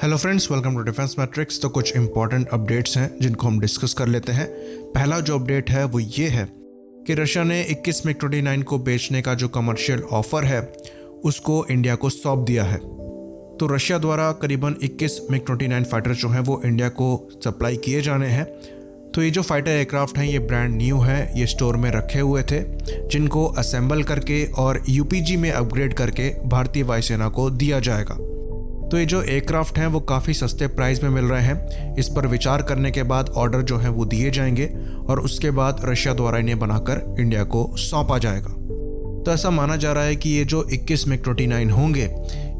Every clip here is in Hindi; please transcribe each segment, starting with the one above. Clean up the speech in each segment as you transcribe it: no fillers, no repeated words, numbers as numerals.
Hello friends, welcome to defence matrix. तो कुछ इंपॉर्टेंट अपडेट्स हैं जिनको हम डिस्कस कर लेते हैं। पहला जो अपडेट है वो ये है कि रशिया ने 21 MiG-29 को बेचने का जो कमर्शियल ऑफर है उसको इंडिया को सौंप दिया है। तो रशिया द्वारा करीबन 21 MiG-29 फाइटर जो हैं वो इंडिया को सप्लाई किए जाने हैं। तो ये जो फाइटर एयरक्राफ्ट हैं ये ब्रांड न्यू है, ये स्टोर में रखे हुए थे, जिनको असेंबल करके और यूपीजी में अपग्रेड करके भारतीय वायुसेना को दिया जाएगा। तो ये जो एयरक्राफ्ट हैं वो काफ़ी सस्ते प्राइस में मिल रहे हैं। इस पर विचार करने के बाद ऑर्डर जो है वो दिए जाएंगे और उसके बाद रशिया द्वारा इन्हें बनाकर इंडिया को सौंपा जाएगा। तो ऐसा माना जा रहा है कि ये जो 21 MiG-29 होंगे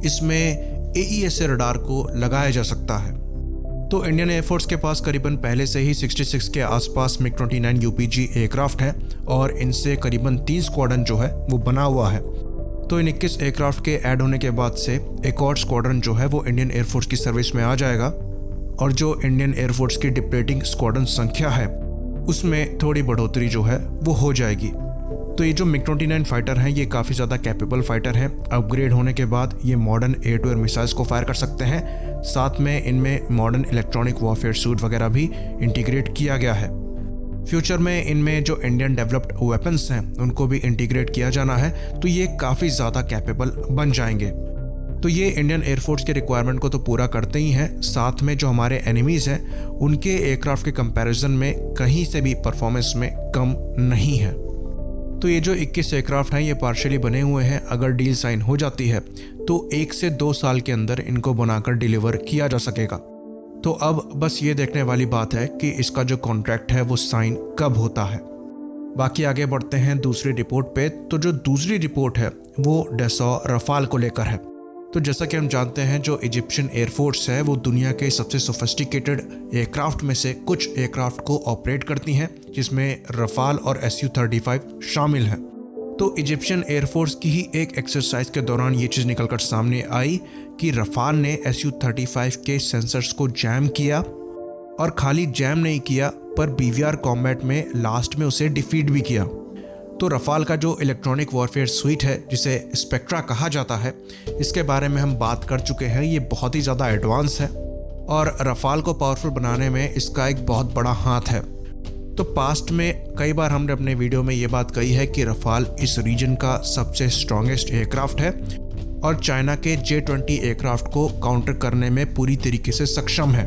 इसमें AESA रडार को लगाया जा सकता है। तो इंडियन एयरफोर्स के पास करीबन पहले से ही 66 के आसपास MiG-29 UPG एयरक्राफ्ट हैं और इनसे करीबन 3 स्क्वाड्रन जो है वो बना हुआ है। तो इन 21 एयरक्राफ्ट के ऐड होने के बाद से एक और स्क्वाड्रन जो है वो इंडियन एयरफोर्स की सर्विस में आ जाएगा और जो इंडियन एयरफोर्स की डिप्रेटिंग स्क्वाड्रन संख्या है उसमें थोड़ी बढ़ोतरी जो है वो हो जाएगी। तो ये जो MiG-29 फाइटर हैं ये काफ़ी ज़्यादा कैपेबल फाइटर हैं। अपग्रेड होने के बाद ये modern air to air missiles को फायर कर सकते हैं। साथ में इनमें मॉडर्न इलेक्ट्रॉनिक वॉरफेयर सूट वगैरह भी इंटीग्रेट किया गया है। फ्यूचर में इनमें जो इंडियन डेवलप्ड वेपन्स हैं उनको भी इंटीग्रेट किया जाना है, तो ये काफ़ी ज़्यादा कैपेबल बन जाएंगे। तो ये इंडियन एयरफोर्स के रिक्वायरमेंट को तो पूरा करते ही हैं, साथ में जो हमारे एनिमीज़ हैं उनके एयरक्राफ्ट के कंपैरिजन में कहीं से भी परफॉर्मेंस में कम नहीं है। तो ये जो 21 एयरक्राफ्ट हैं ये पार्शियली बने हुए हैं। अगर डील साइन हो जाती है तो 1 से 2 साल के अंदर इनको बनाकर डिलीवर किया जा सकेगा। तो अब बस ये देखने वाली बात है कि इसका जो कॉन्ट्रैक्ट है वो साइन कब होता है। बाकी आगे बढ़ते हैं दूसरी रिपोर्ट पे। तो जो दूसरी रिपोर्ट है वो डसॉ रफाल को लेकर है। तो जैसा कि हम जानते हैं जो इजिप्शियन एयरफोर्स है वो दुनिया के सबसे सोफिस्टिकेटेड एयरक्राफ्ट में से कुछ एयरक्राफ्ट को ऑपरेट करती हैं, जिसमें रफाल और Su-35 शामिल हैं। तो इजिप्शियन एयरफोर्स की ही एक एक्सरसाइज के दौरान ये चीज़ निकलकर सामने आई कि रफाल ने Su-35 के सेंसर्स को जैम किया और खाली जैम नहीं किया पर BVR कॉम्बैट में लास्ट में उसे डिफीट भी किया। तो रफाल का जो इलेक्ट्रॉनिक वॉरफेयर स्वीट है जिसे स्पेक्ट्रा कहा जाता है, इसके बारे में हम बात कर चुके हैं। ये बहुत ही ज़्यादा एडवांस है और रफाल को पावरफुल बनाने में इसका एक बहुत बड़ा हाथ है। तो पास्ट में कई बार हमने अपने वीडियो में ये बात कही है कि रफाल इस रीजन का सबसे स्ट्रॉन्गेस्ट एयरक्राफ्ट है और चाइना के J-20 एयरक्राफ्ट को काउंटर करने में पूरी तरीके से सक्षम है।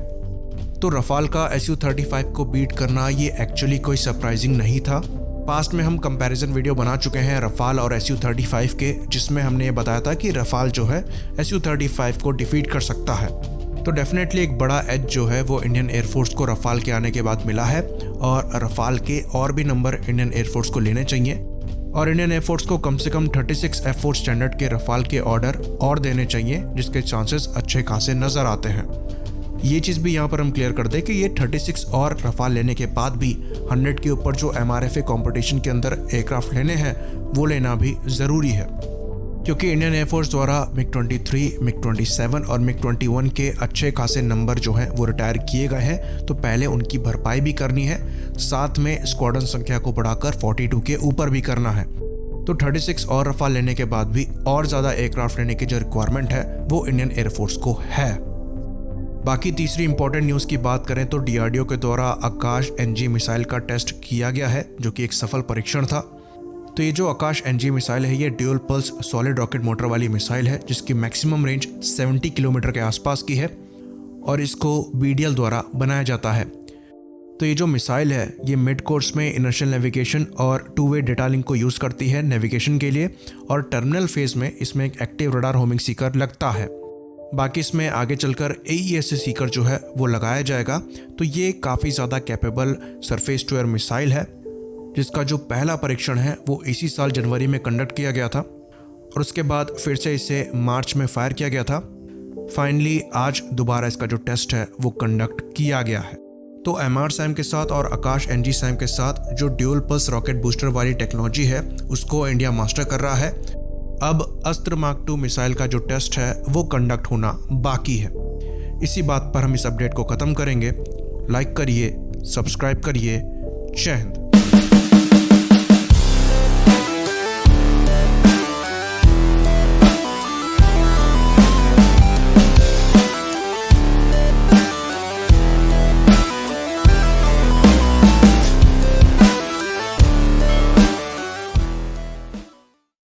तो रफाल का Su-35 को बीट करना ये एक्चुअली कोई सरप्राइजिंग नहीं था। पास्ट में हम कंपैरिजन वीडियो बना चुके हैं रफाल और Su-35 के, जिसमें हमने ये बताया था कि रफाल जो है Su-35 को डिफीट कर सकता है। तो डेफिनेटली एक बड़ा एज जो है वो इंडियन एयरफोर्स को रफाल के आने के बाद मिला है और रफाल के और भी नंबर इंडियन एयरफोर्स को लेने चाहिए और इंडियन एयरफोर्स को कम से कम 36 F4 स्टैंडर्ड के रफाल के ऑर्डर और देने चाहिए, जिसके चांसेस अच्छे खासे नज़र आते हैं। ये चीज़ भी यहाँ पर हम क्लियर कर दें कि ये 36 और रफाल लेने के बाद भी 100 के ऊपर जो MRFA कंपटीशन के अंदर एयरक्राफ्ट लेने हैं वो लेना भी ज़रूरी है, क्योंकि इंडियन एयरफोर्स द्वारा MiG-23, MiG-27 और MiG-21 के अच्छे खासे नंबर जो हैं वो रिटायर किए गए हैं। तो पहले उनकी भरपाई भी करनी है, साथ में स्क्वाड्रन संख्या को बढ़ाकर 42 के ऊपर भी करना है। तो 36 और रफाल लेने के बाद भी और ज़्यादा एयरक्राफ्ट लेने की जो रिक्वायरमेंट है वो इंडियन एयरफोर्स को है। बाकी तीसरी इंपॉर्टेंट न्यूज़ की बात करें तो DRDO के द्वारा आकाश NG मिसाइल का टेस्ट किया गया है, जो कि एक सफल परीक्षण था। तो ये जो आकाश NG मिसाइल है ये dual pulse solid rocket motor वाली मिसाइल है, जिसकी मैक्सिमम रेंज 70 किलोमीटर के आसपास की है और इसको BDL द्वारा बनाया जाता है। तो ये जो मिसाइल है ये मिड कोर्स में इनर्शियल नेविगेशन और 2-वे डेटा लिंक को यूज़ करती है नेविगेशन के लिए और टर्मिनल फेज में इसमें एक एक्टिव रडार होमिंग सीकर लगता है। बाकी इसमें आगे चलकर AESA सीकर जो है वो लगाया जाएगा। तो ये काफ़ी ज़्यादा capable surface to air missile है, जिसका जो पहला परीक्षण है वो इसी साल जनवरी में कंडक्ट किया गया था और उसके बाद फिर से इसे मार्च में फायर किया गया था। फाइनली आज दोबारा इसका जो टेस्ट है वो कंडक्ट किया गया है। तो MR-SAM के साथ और आकाश NG-SAM के साथ जो ड्यूल पल्स रॉकेट बूस्टर वाली टेक्नोलॉजी है उसको इंडिया मास्टर कर रहा है। अब अस्त्र मार्क 2 मिसाइल का जो टेस्ट है वो कंडक्ट होना बाकी है। इसी बात पर हम इस अपडेट को ख़त्म करेंगे। लाइक करिए, सब्सक्राइब करिए। जय हिंद।